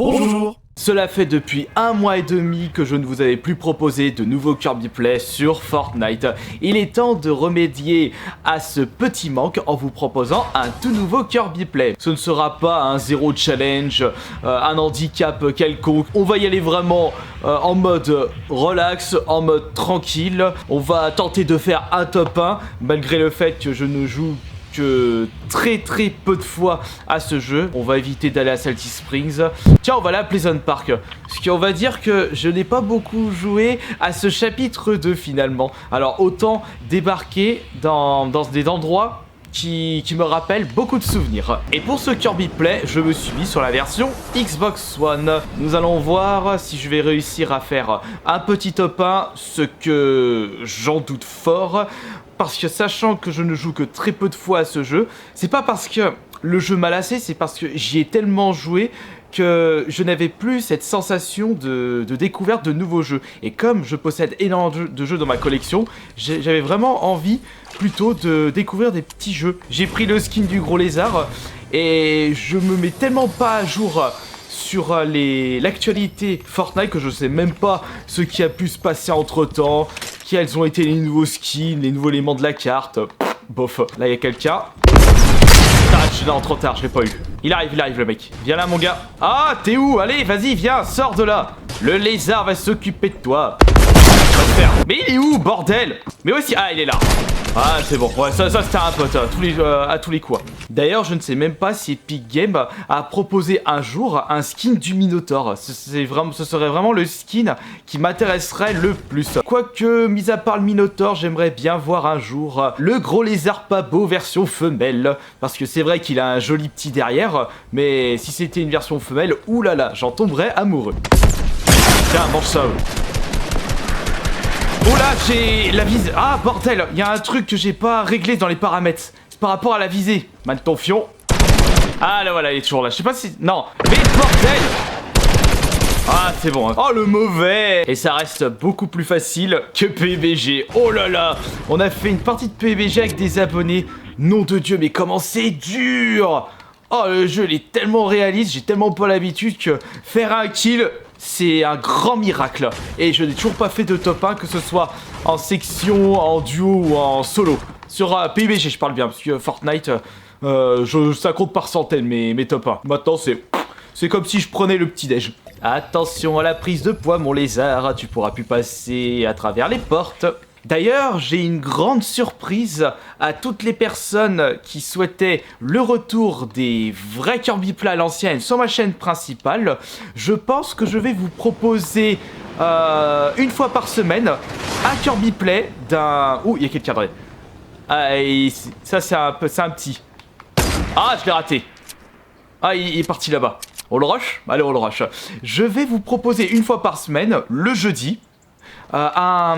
Bonjour. Cela fait depuis 1 mois et demi que je ne vous avais plus proposé de nouveaux Kirby Play sur Fortnite. Il est temps de remédier à ce petit manque en vous proposant un tout nouveau Kirby Play. Ce ne sera pas un zéro challenge, un handicap quelconque. On va y aller vraiment en mode relax, en mode tranquille. On va tenter de faire un top 1 malgré le fait que je ne joue que très peu de fois à ce jeu. On va éviter d'aller à Salty Springs. Tiens, on va aller à Pleasant Park. Ce qu'on va dire que je n'ai pas beaucoup joué à ce chapitre 2 finalement. Alors autant débarquer dans des endroits qui me rappellent beaucoup de souvenirs. Et pour ce Kirby Play, je me suis mis sur la version Xbox One. Nous allons voir si je vais réussir à faire un petit top 1, ce que j'en doute fort. Parce que sachant que je ne joue que très peu de fois à ce jeu, c'est pas parce que le jeu m'a lassé, c'est parce que j'y ai tellement joué que je n'avais plus cette sensation de découverte de nouveaux jeux. Et comme je possède énormément de jeux dans ma collection, j'avais vraiment envie plutôt de découvrir des petits jeux. J'ai pris le skin du gros lézard et je me mets tellement pas à jour sur l'actualité Fortnite que je sais même pas ce qui a pu se passer entre temps, quels ont été les nouveaux skins, les nouveaux éléments de la carte. Bof, là il y a quelqu'un. Ah, je suis là trop tard, je l'ai pas eu. Il arrive le mec. Viens là mon gars. Ah, t'es où? Allez, vas-y, viens, sors de là. Le lézard va s'occuper de toi. Va te faire. Mais il est où, bordel? Mais aussi, ah, il est là. Ah, c'est bon. Ouais, ça c'était un pote à tous les coups. D'ailleurs, je ne sais même pas si Epic Games a proposé un jour un skin du Minotaur. Ce serait vraiment le skin qui m'intéresserait le plus. Quoique, mis à part le Minotaur, j'aimerais bien voir un jour le gros lézard pas beau version femelle. Parce que c'est vrai qu'il a un joli petit derrière, mais si c'était une version femelle, oulala, j'en tomberais amoureux. Tiens, mange ça. Oh là, j'ai la visée. Ah, bordel, il y a un truc que j'ai pas réglé dans les paramètres. C'est par rapport à la visée. Maintenant, fion. Ah, là, voilà, il est toujours là. Je sais pas si... Non. Mais bordel! Ah, c'est bon. Oh, le mauvais! Et ça reste beaucoup plus facile que PUBG. Oh là là! On a fait une partie de PUBG avec des abonnés. Nom de Dieu, mais comment c'est dur! Oh, le jeu, il est tellement réaliste. J'ai tellement pas l'habitude que faire un kill... c'est un grand miracle. Et je n'ai toujours pas fait de top 1, que ce soit en section, en duo ou en solo. Sur PUBG, je parle bien, parce que Fortnite, ça compte par centaines, mes top 1. Maintenant, c'est comme si je prenais le petit-déj. Attention à la prise de poids, mon lézard. Tu pourras plus passer à travers les portes. D'ailleurs, j'ai une grande surprise à toutes les personnes qui souhaitaient le retour des vrais Kirby Play à l'ancienne sur ma chaîne principale. Je pense que je vais vous proposer une fois par semaine un Kirby Play d'un... Ouh, il y a quelqu'un derrière. Ah, ça c'est un petit. Ah, je l'ai raté. Ah, il est parti là-bas. On le rush? Allez, on le rush. Je vais vous proposer une fois par semaine, le jeudi, un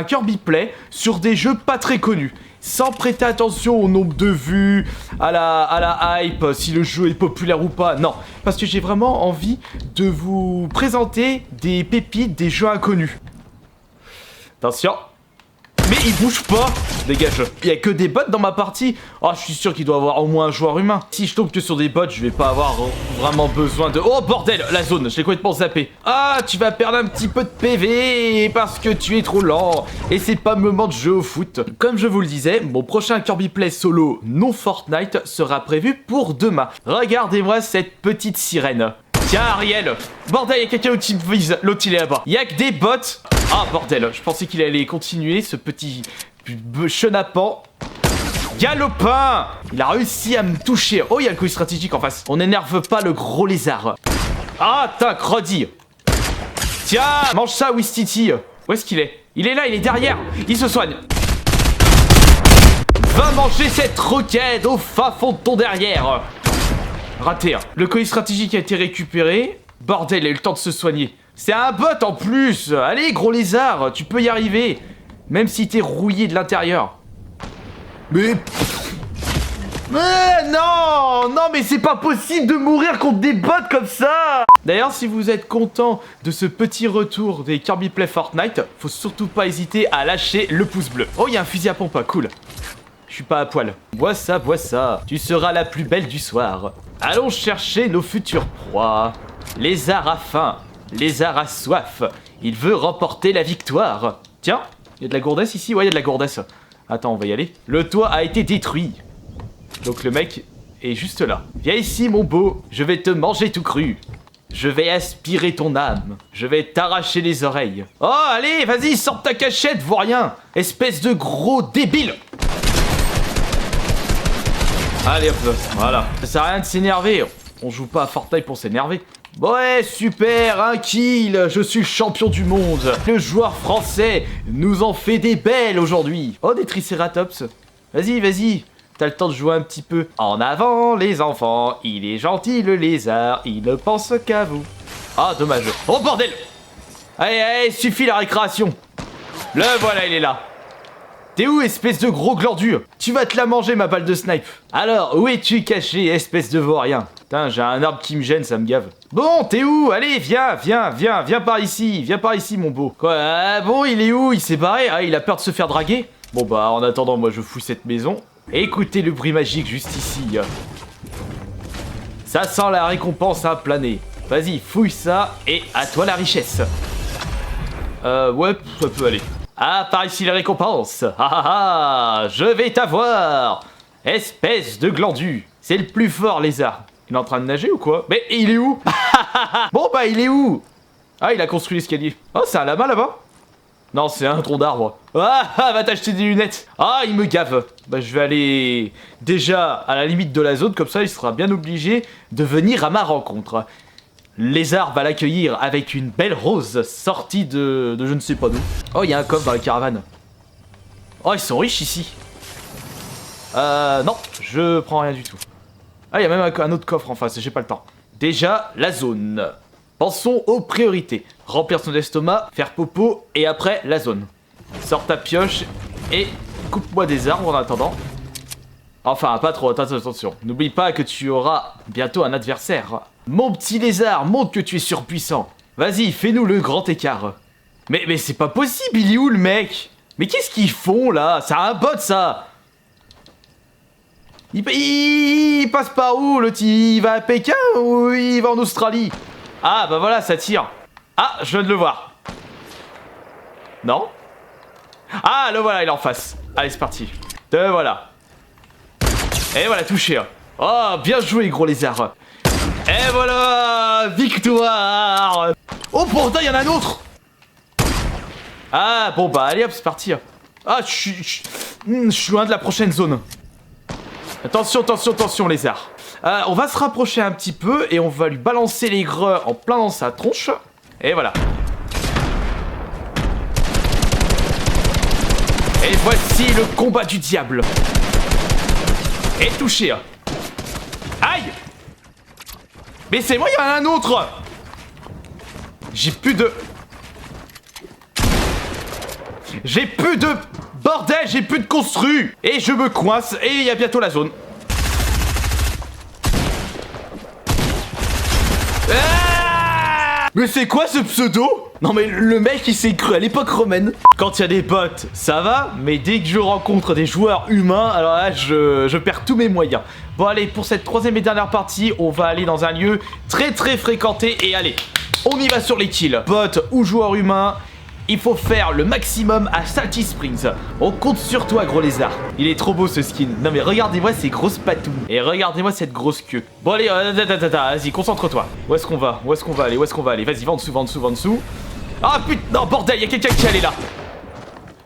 Kirby Play sur des jeux pas très connus, sans prêter attention au nombre de vues, à la hype, si le jeu est populaire ou pas, non, parce que j'ai vraiment envie de vous présenter des pépites, des jeux inconnus. Attention. Mais il bouge pas. Dégage. Il y a que des bots dans ma partie. Oh, je suis sûr qu'il doit y avoir au moins un joueur humain. Si je tombe que sur des bots, je vais pas avoir vraiment besoin de... Oh bordel, la zone, je l'ai complètement zappé. Ah, tu vas perdre un petit peu de PV parce que tu es trop lent. Et c'est pas le moment de jouer au foot. Comme je vous le disais, mon prochain Kirby Play solo non Fortnite sera prévu pour demain. Regardez-moi cette petite sirène. Tiens Ariel. Bordel, il y a quelqu'un qui me vise. L'autre il est là-bas. Il y a que des bots. Ah bordel, je pensais qu'il allait continuer ce petit chenapan. Galopin. Il a réussi à me toucher. Oh, il y a le coup stratégique en face. On n'énerve pas le gros lézard. Ah, t'as crodi. Tiens, mange ça, Wistiti. Où est-ce qu'il est? Il est là, il est derrière. Il se soigne. Va manger cette roquette au fin fond de ton derrière. Raté. Le colis stratégique a été récupéré. Bordel, il a eu le temps de se soigner. C'est un bot en plus. Allez, gros lézard, tu peux y arriver. Même si t'es rouillé de l'intérieur. Mais non, mais c'est pas possible de mourir contre des bots comme ça. D'ailleurs, si vous êtes content de ce petit retour des Kirby Play Fortnite, faut surtout pas hésiter à lâcher le pouce bleu. Oh, il y a un fusil à pompe, cool. Je suis pas à poil. Bois ça, tu seras la plus belle du soir. Allons chercher nos futures proies. Lézard a faim. Lézard a soif. Il veut remporter la victoire. Tiens, il y a de la gourdesse ici? Ouais, il y a de la gourdesse. Attends, on va y aller. Le toit a été détruit. Donc le mec est juste là. Viens ici, mon beau. Je vais te manger tout cru. Je vais aspirer ton âme. Je vais t'arracher les oreilles. Oh, allez, vas-y, sors ta cachette, vois rien. Espèce de gros débile. Allez hop, voilà. Ça sert à rien de s'énerver. On joue pas à Fortnite pour s'énerver. Ouais, super, un kill. Je suis le champion du monde. Le joueur français nous en fait des belles aujourd'hui. Oh, des tricératops. Vas-y, vas-y. T'as le temps de jouer un petit peu. En avant, les enfants. Il est gentil, le lézard. Il ne pense qu'à vous. Ah, dommage. Oh, bordel. Allez, allez, suffit la récréation. Le voilà, il est là. T'es où, espèce de gros glandu? Tu vas te la manger, ma balle de snipe. Alors, où es-tu caché, espèce de vaurien? Putain, j'ai un arbre qui me gêne, ça me gave. Bon, t'es où? Allez, viens, viens, viens, viens par ici. Viens par ici, mon beau. Quoi? Ah, bon, il est où? Il s'est barré? Ah, il a peur de se faire draguer? Bon, bah, en attendant, moi, je fouille cette maison. Écoutez le bruit magique juste ici. Ça sent la récompense à planer. Vas-y, fouille ça, et à toi la richesse. Ouais, ça peut aller. Ah, par ici les récompenses. Ah ah ah, je vais t'avoir. Espèce de glandu. C'est le plus fort, lézard. Il est en train de nager ou quoi? Mais il est où? Bon bah, il est où? Ah, il a construit l'escalier. Oh, c'est un lama là-bas? Non, c'est un tronc d'arbre. Ah, va t'acheter des lunettes. Ah, il me gave. Bah, je vais aller déjà à la limite de la zone, comme ça il sera bien obligé de venir à ma rencontre. Lézard va l'accueillir avec une belle rose sortie de je ne sais pas d'où. Oh, il y a un coffre dans la caravane. Oh, ils sont riches ici. Non, je prends rien du tout. Ah, il y a même un autre coffre en face, j'ai pas le temps. Déjà, la zone. Pensons aux priorités. Remplir son estomac, faire popo, et après, la zone. Sors ta pioche et coupe-moi des arbres en attendant. Enfin, pas trop, attention. N'oublie pas que tu auras bientôt un adversaire. Mon petit lézard, montre que tu es surpuissant. Vas-y, fais-nous le grand écart. Mais c'est pas possible, il est où le mec? Mais qu'est-ce qu'ils font là? C'est un bot ça. Il passe par où le type? Il va à Pékin ou il va en Australie? Ah bah voilà, ça tire. Ah, je viens de le voir. Non? Ah, le voilà, il est en face. Allez, c'est parti. Te voilà. Et voilà, touché. Oh, bien joué, gros lézard. Et voilà, victoire. Oh, pourtant, il y en a un autre. Ah, bon, bah, allez, hop, c'est parti. Ah, je suis loin de la prochaine zone. Attention, attention, attention, lézard. On va se rapprocher un petit peu et on va lui balancer les greux en plein dans sa tronche. Et voilà. Et voici le combat du diable. Et touché. Aïe! Mais c'est moi, il y en a un autre. J'ai plus de... Bordel, j'ai plus de construit. Et je me coince et il y a bientôt la zone. Ah! Mais c'est quoi ce pseudo? Non mais le mec il s'est cru à l'époque romaine. Quand il y a des bots, ça va. Mais dès que je rencontre des joueurs humains, alors là je perds tous mes moyens. Bon allez, pour cette troisième et dernière partie, on va aller dans un lieu très fréquenté. Et allez, on y va sur les kills. Bot ou joueur humain, il faut faire le maximum à Salty Springs. On compte sur toi, gros lézard. Il est trop beau ce skin. Non mais regardez-moi ces grosses patounes. Et regardez-moi cette grosse queue. Bon allez, vas-y, concentre-toi. Où est-ce qu'on va? Où est-ce qu'on va aller? Où est-ce qu'on va aller? Vas-y, va en dessous, va en dessous, va en dessous. Ah putain, non bordel, il y a quelqu'un qui allait là.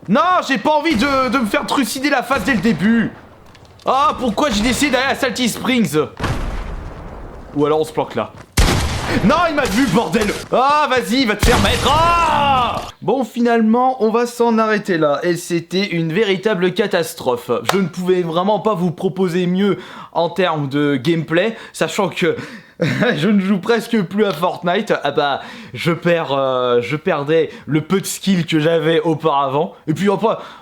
Non, j'ai pas envie de me faire trucider la face dès le début. Ah, pourquoi j'ai décidé d'aller à Salty Springs? Ou alors on se planque là. Non, il m'a vu, bordel. Ah, vas-y, va te faire mettre. Ah! Bon, finalement, on va s'en arrêter là. Et c'était une véritable catastrophe. Je ne pouvais vraiment pas vous proposer mieux en termes de gameplay, sachant que je ne joue presque plus à Fortnite. Ah bah, je perdais le peu de skill que j'avais auparavant. Et puis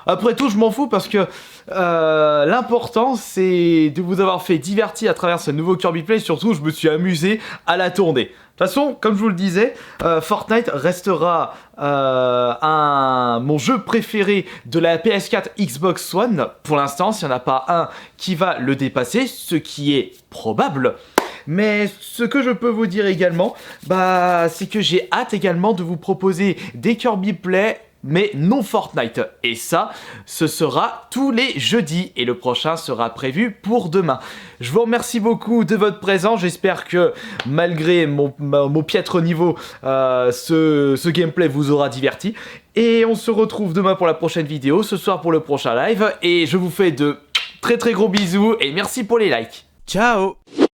après tout, je m'en fous parce que l'important, c'est de vous avoir fait divertir à travers ce nouveau Kirby Play. Surtout, je me suis amusé à la tourner. De toute façon, comme je vous le disais, Fortnite restera mon jeu préféré de la PS4 Xbox One. Pour l'instant, s'il n'y en a pas un qui va le dépasser, ce qui est probable. Mais ce que je peux vous dire également, bah c'est que j'ai hâte également de vous proposer des Kirby Play mais non Fortnite. Et ça, ce sera tous les jeudis. Et le prochain sera prévu pour demain. Je vous remercie beaucoup de votre présence. J'espère que malgré mon piètre niveau, ce gameplay vous aura diverti. Et on se retrouve demain pour la prochaine vidéo, ce soir pour le prochain live. Et je vous fais de très gros bisous et merci pour les likes. Ciao!